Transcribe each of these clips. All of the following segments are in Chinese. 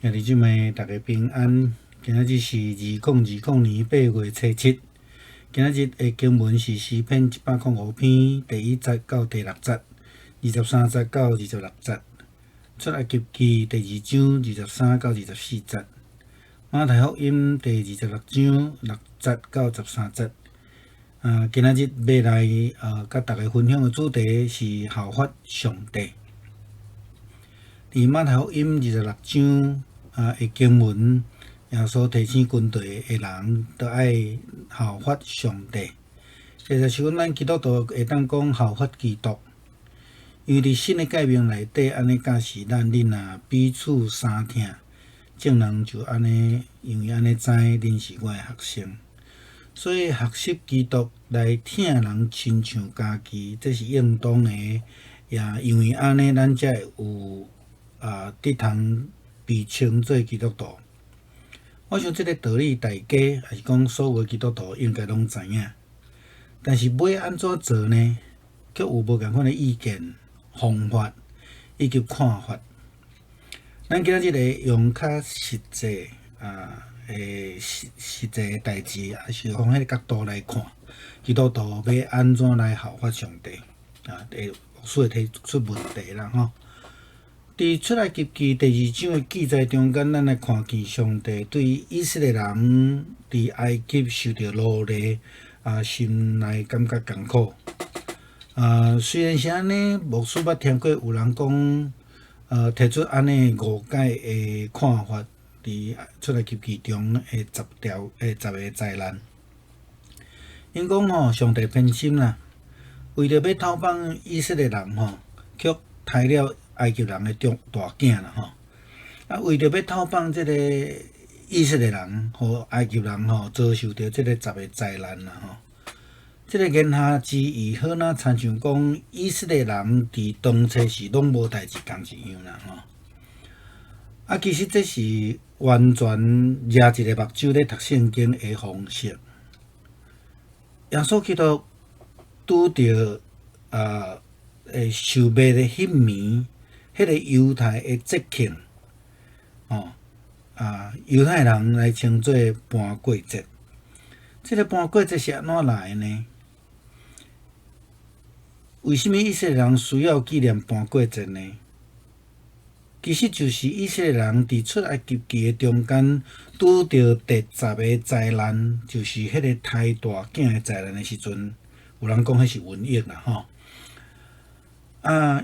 兄弟姊妹，大家平安。今仔日是2020年8月初7。今仔日的经文是诗篇105篇第1节到第6节，23节到26节。出埃及记第2章23到24节。马太福音第26章6节到13节。今仔日要来甲大家分享的主题是效法上帝。伫马太福音26章的经文，耶稣提醒军队的人，都爱效法上帝。其实是咱基督徒会当讲效法基督，因为伫新的诫命内底，安尼教示咱恁若彼此相疼，众人就安尼，因为安尼知恁是我的学生。所以学习基督来疼人亲像家己，这是应当的。也因为安尼，咱才会有得通被称做基督徒。我想这个道理大家还是讲所有的基督徒应该拢知影，但是要安怎做呢？却有无共款的意见、方法以及看法。咱今仔日会用较实际实际的代志，还是从迄个角度来看，基督徒要安怎来效法上帝会所以提出问题啦吼。伫出埃及记第2章的记载中间，咱来看见上帝对以色列人伫埃及受着奴隶心内感觉艰苦。虽然是安尼，牧师捌听过有人讲提出安尼误解的看法，伫出埃及记中的10个灾难。因讲上帝偏心啦，为着要讨帮以色列人却杀了埃及人的大囝啦为着要讨帮这个以色列人和埃及人遭受到这个10个灾难啦这个言下之意，好若亲像讲以色列人伫当初是拢无代志共一样啦其实这是完全抓一个目睭咧读圣经的方式。耶稣基督拄着受灭的迄暝，迄个犹太的节庆犹太人来称作盘过节。这个盘过节是安怎来的呢？为什么以色列人需要纪念盘过节呢？其实就是以色列人伫出埃及记的中间拄着第10个灾难，就是迄个胎大囝的灾难的时阵，有人讲迄是瘟疫啦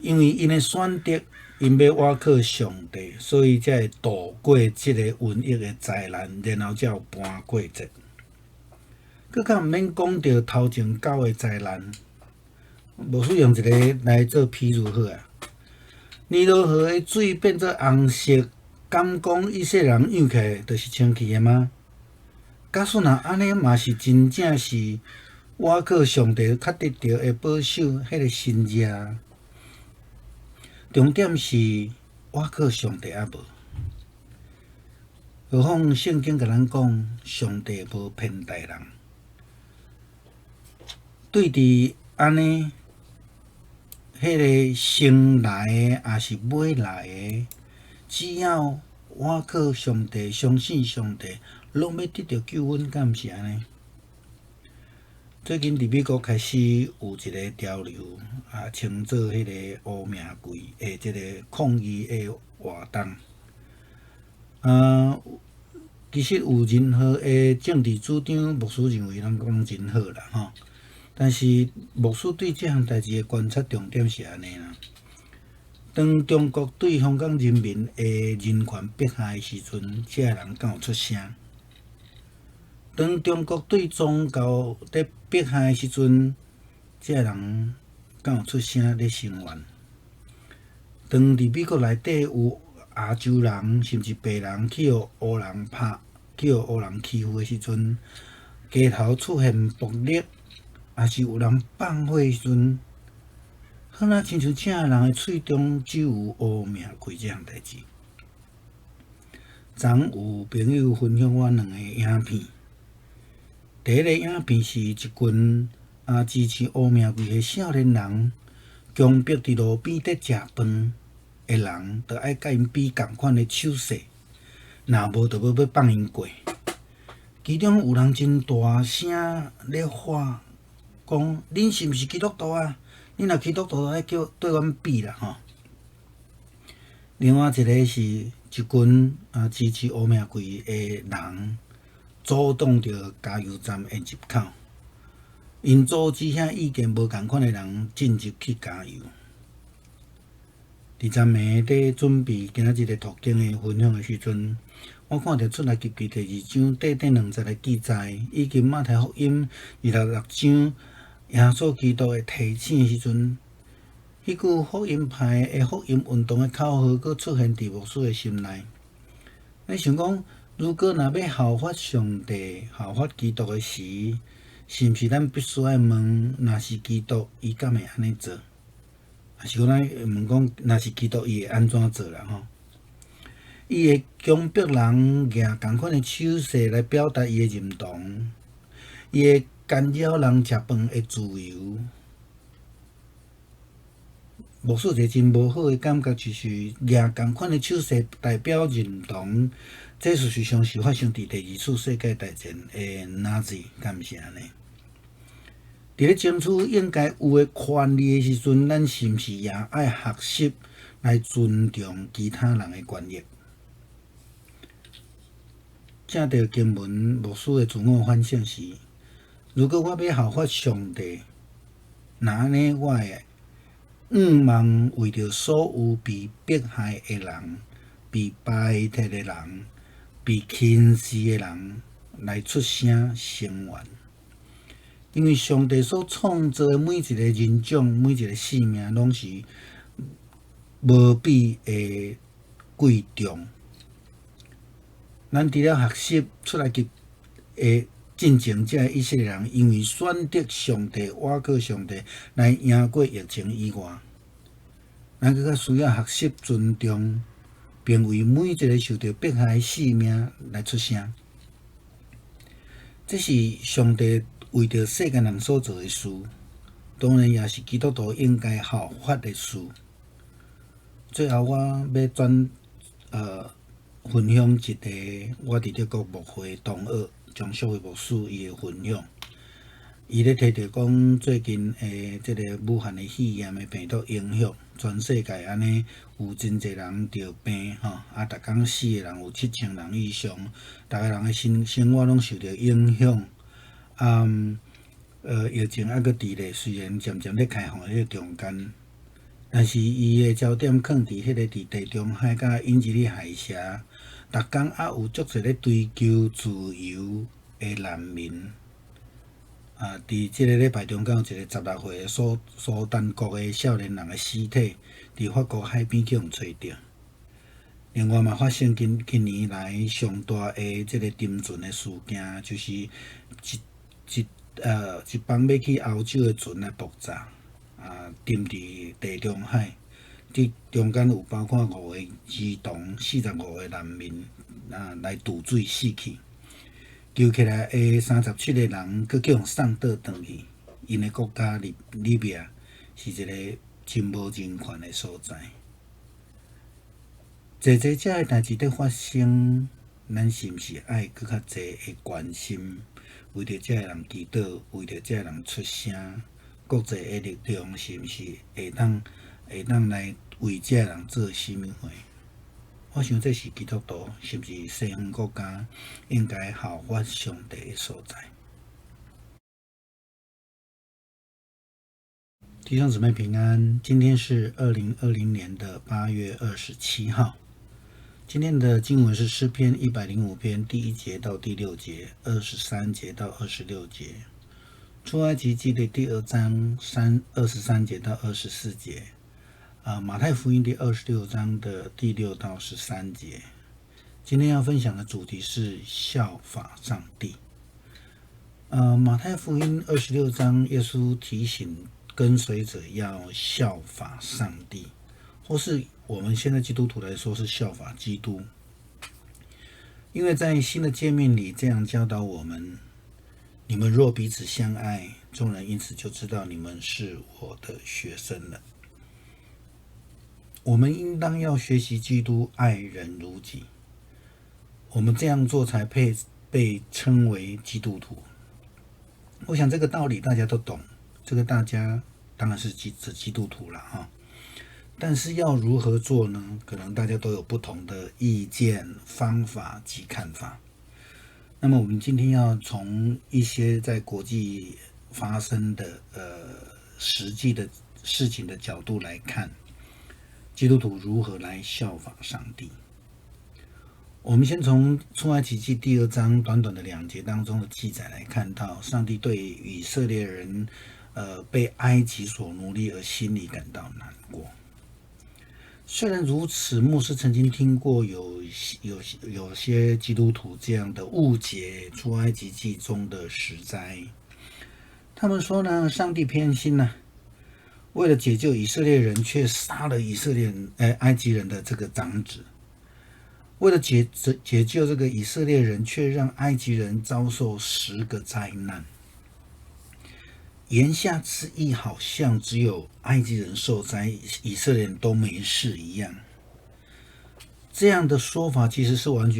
因为因的选择，因要倚靠上帝，所以才会度过即个瘟疫的灾难，然后才有盘过节。佮较毋免讲到头前9个灾难，牧师用一个来做譬如好尼罗河的水变做红色，敢讲以色列人养起来就是清气的吗？假使若安尼，嘛是真正是倚靠上帝较得着会保守迄个新约。重点是倚靠上帝无。何况圣经甲咱讲，上帝无骗待人。对伫安尼，迄个先来的也是尾来的，只要倚靠上帝、相信上帝，拢要得到救恩，敢毋是安尼？最近伫美国开始有一个潮流称作迄个乌命贵的即个抗议的活动。其实有任何的政治主张，牧师认为咱讲真好啦但是牧师对这项代志的观察重点是安尼啦。当中国对香港人民的人权迫害的时阵，这人敢有出声？当中国对宗教在迫害的时阵，这人敢有出声咧声援？当伫美国内底有亚洲人甚至白人去互黑人去互黑人欺负的时阵，街头出现暴力，也是有人放火的时阵，好若亲像这人的喙中只有乌命贵这项代志。昨有朋友分享我2个影片。第一个影片是一群支持乌命贵的少年人，强迫伫路边伫食饭的人，就爱甲因比共款的手势，若无就要放因过。其中有人真大声咧喊，讲恁是毋是基督徒啊？恁若基督徒，爱叫对阮比啦吼。另外一个是一群支持乌命贵的人，阻挡着加油站的入口，因阻止遐意见无共款的人进入去加油。伫昨暝伫准备今仔日的途径的分享的时阵，我看到出来记第2章短20节的记载，以及马太福音26章耶稣基督的提醒的时阵，迄句福音派的福音运动的口号，佫出现伫牧师的心内。咱想讲，如果若要效法上帝、效法基督的时，是毋是咱必须爱问，若是基督，伊敢会安尼做？还是讲咱问讲，若是基督，伊会安怎做啦？吼，伊会强迫人举共款的手势来表达伊的认同，伊会干扰人食饭的自由。牧师一个真无好的感觉，就是举共款的手势代表认同，这事实上是发生伫第2次世界大战的纳粹，敢毋是安尼？伫咧争取应该有的权利的时阵，咱是毋是也爱学习来尊重其他人的权益？正着经文牧师的自我反省是：如果我要效法上帝，那安尼我会望为着所有被迫害的人、被排斥的人、被轻视的人来出声声援。因为上帝所创造的每一个人种、每一个生命，拢是无比的贵重。咱除了学习出来的进前者以色列人，因为选择上帝、倚靠上帝来赢过疫情以外，咱更加需要学习尊重，并为每一个受到迫害的生命来出声。这是上帝为着世间人所做的事，当然也是基督徒应该效法的事。最后，我要分享一个我伫德国牧会同学江淑慧牧师伊的分享。伊咧提到讲，最近即个武汉的肺炎的病毒影响全世界，安尼有真侪人着病吼，逐工死的人有7000人以上，逐个人的生活拢受到影响。疫情还佫伫咧，虽然渐渐咧开放迄个中间，但是伊的焦点放伫迄个伫地中海甲印尼的海峡，逐工有足侪咧追求自由的难民。伫即个礼拜中间有一个16岁的苏丹国的少年人的尸体，伫法国海边去互找着。另外嘛，发生近年来上大的即个沉船的事件，就是一帮要去欧洲的船来爆炸，沉伫地中海，这中间有包括5个儿童、45个难民来渡水死去。救起来的37个人，佫叫人送倒转去。因的国家里边是一个真无人权的所在。这的代志在发生，咱是毋是爱佫较济的关心？为着这人祈祷，为着这人出声，国际的力量是毋是会当来为这人做甚物货？我想这是基督徒，是毋是西方国家应该效法上帝的所在？弟兄姊妹平安，今天是2020年的8月27号。今天的经文是诗篇105篇第1节到第6节，23节到26节；出埃及记的第2章23节到24节。马太福音第26章的第6到13节。今天要分享的主题是效法上帝。马太福音26章，耶稣提醒跟随者要效法上帝，或是我们现在基督徒来说是效法基督。因为在新的诫命里这样教导我们：你们若彼此相爱，众人因此就知道你们是我的学生了。我们应当要学习基督爱人如己。我们这样做才配被称为基督徒。我想这个道理大家都懂，这个大家当然是基督徒了哈。但是要如何做呢？可能大家都有不同的意见、方法及看法。那么我们今天要从一些在国际发生的实际的事情的角度来看，基督徒如何来效法上帝。我们先从出埃及记第2章短短的2节当中的记载来看到，上帝对以色列人被埃及所奴隶而心里感到难过。虽然如此，牧师曾经听过有些基督徒这样的误解出埃及记中的10灾。他们说呢，上帝偏心呢，为了解救以色列人，却杀了埃及人的这个长子。为了解救这个以色列人，却让埃及人遭受10个灾难。言下之意，好像只有埃及人受灾，以色列人都没事一样。这样的说法其实是完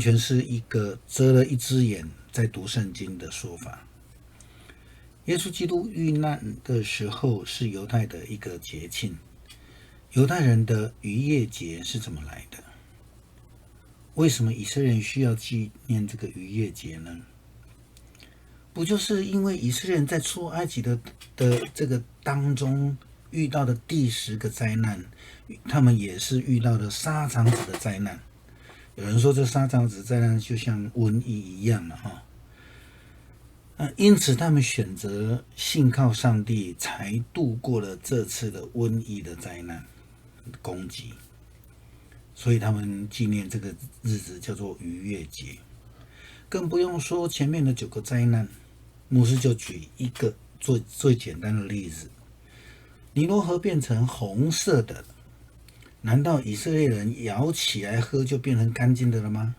全是一个遮了一只眼在读圣经的说法。耶稣基督遇难的时候是犹太的一个节庆，犹太人的逾越节是怎么来的？为什么以色列人需要纪念这个逾越节呢？不就是因为以色列人在出埃及的这个当中遇到的第10个灾难，他们也是遇到了杀长子的灾难。有人说这杀长子灾难就像瘟疫一样了哈。因此他们选择信靠上帝，才度过了这次的瘟疫的灾难攻击。所以他们纪念这个日子叫做逾越节。更不用说前面的9个灾难，牧师就举一个最简单的例子：尼罗河变成红色的，难道以色列人舀起来喝就变成干净的了吗？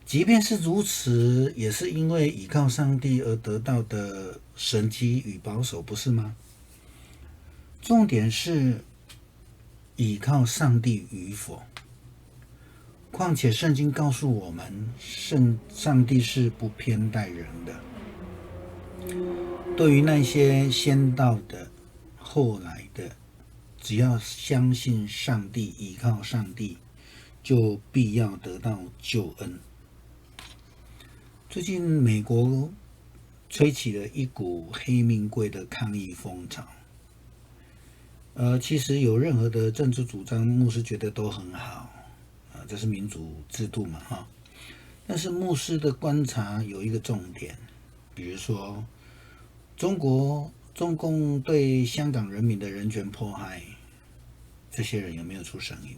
即便是如此，也是因为倚靠上帝而得到的神迹与保守，不是吗？重点是倚靠上帝与否。况且圣经告诉我们，上帝是不偏待人的。对于那些先到的、后来的，只要相信上帝、倚靠上帝，就必要得到救恩。最近美国吹起了一股黑命贵的抗议风潮。其实有任何的政治主张，牧师觉得都很好，这是民主制度嘛哈。但是牧师的观察有一个重点，比如说中共对香港人民的人权迫害，这些人有没有出声音？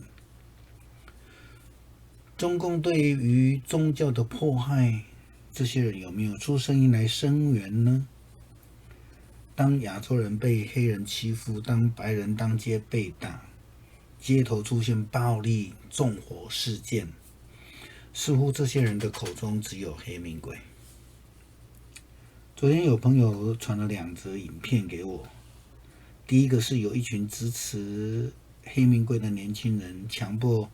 中共对于宗教的迫害，这些人有没有出声音来声援呢？当亚洲人被黑人欺负，当白人当街被打，街头出现暴力纵火事件，似乎这些人的口中只有黑命贵。昨天有朋友传了2则影片给我，第一个是有一群支持黑命贵的年轻人强迫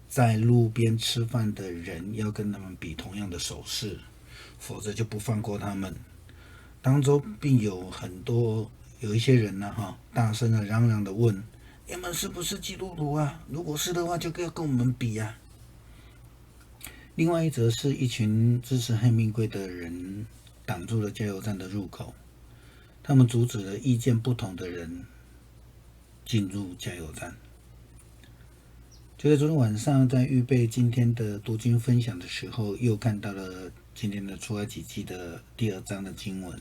在路边吃饭的人要跟他们比同样的手势，否则就不放过他们。当中并有一些人呢大声的嚷嚷的问：你们是不是基督徒啊？如果是的话，就要跟我们比啊！另外一则是一群支持黑命贵的人挡住了加油站的入口，他们阻止了意见不同的人进入加油站。就在昨天晚上，在预备今天的读经分享的时候，又看到了今天的出埃及记的第2章的经文，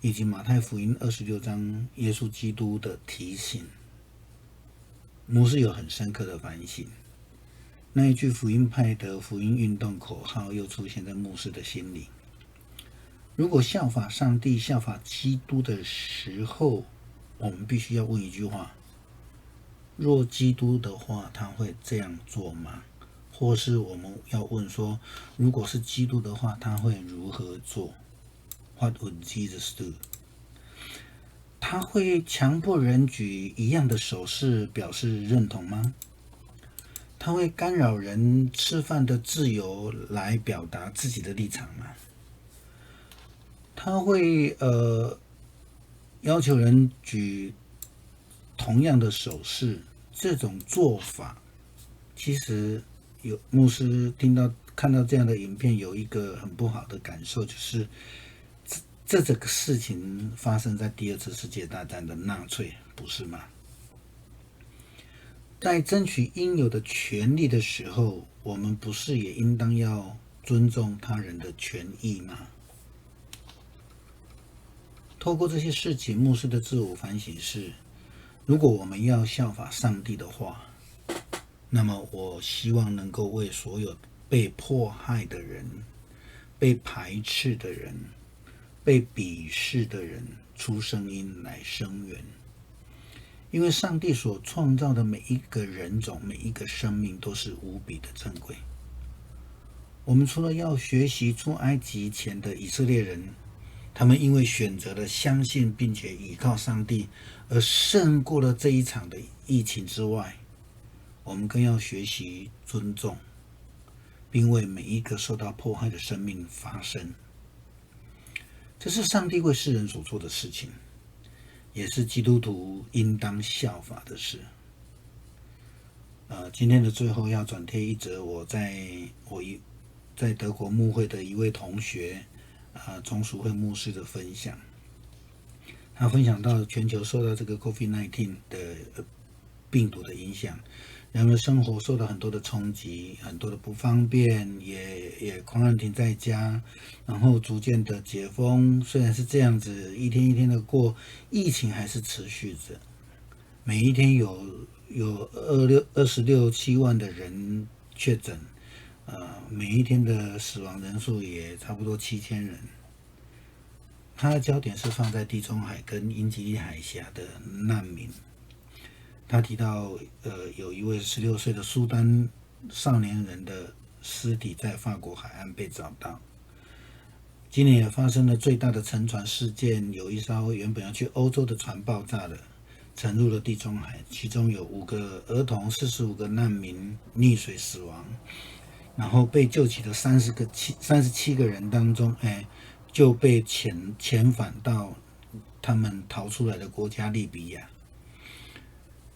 以及马太福音26章耶稣基督的提醒。牧师有很深刻的反省，那一句福音派的福音运动口号又出现在牧师的心里。如果效法上帝、效法基督的时候，我们必须要问一句话：若基督的话，他会这样做吗？或是我们要问说，如果是基督的话，他会如何做？ What would Jesus do？ 他会强迫人举一样的手势表示认同吗？它会干扰人吃饭的自由来表达自己的立场吗？它会要求人举同样的手势，这种做法其实有牧师看到这样的影片，有一个很不好的感受，就是这个事情发生在第二次世界大战的纳粹，不是吗？在争取应有的权利的时候，我们不是也应当要尊重他人的权益吗？透过这些事情，牧师的自我反省是：如果我们要效法上帝的话，那么我希望能够为所有被迫害的人、被排斥的人、被鄙视的人出声音来声援。因为上帝所创造的每一个人种、每一个生命都是无比的珍贵。我们除了要学习出埃及前的以色列人，他们因为选择了相信并且倚靠上帝而胜过了这一场的疫情之外，我们更要学习尊重，并为每一个受到迫害的生命发声。这是上帝为世人所做的事情，也是基督徒应当效法的事。今天的最后要转贴一则我在德国牧会的一位同学钟淑慧牧师的分享。他分享到全球受到这个 COVID-19 的病毒的影响，人们的生活受到很多的冲击，很多的不方便，也狂按停在家，然后逐渐的解封。虽然是这样子，一天一天的过，疫情还是持续着。每一天有26-27万的人确诊，每一天的死亡人数也差不多7000人。他的焦点是放在地中海跟英吉利海峡的难民。他提到，有一位16岁的苏丹少年人的尸体在法国海岸被找到。今年也发生了最大的沉船事件，有一艘原本要去欧洲的船爆炸了，沉入了地中海，其中有5个儿童、45个难民溺水死亡，然后被救起的37个人当中，就被遣返到他们逃出来的国家利比亚。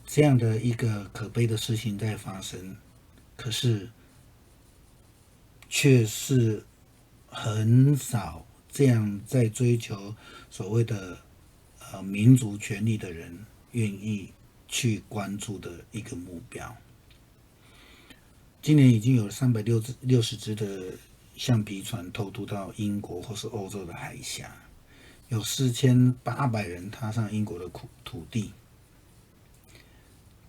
这样的一个可悲的事情在发生，可是却是很少这样在追求所谓的民族权利的人愿意去关注的一个目标。今年已经有360只的橡皮船偷渡到英国或是欧洲的海峡，有4800人踏上英国的土地。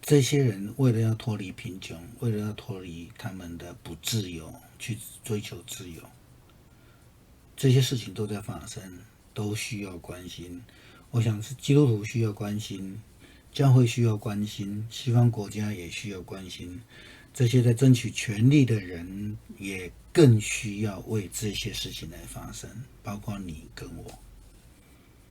这些人为了要脱离贫穷，为了要脱离他们的不自由，去追求自由，这些事情都在发生，都需要关心。我想是基督徒需要关心，教会需要关心，西方国家也需要关心，这些在争取权利的人也更需要为这些事情来发声，包括你跟我。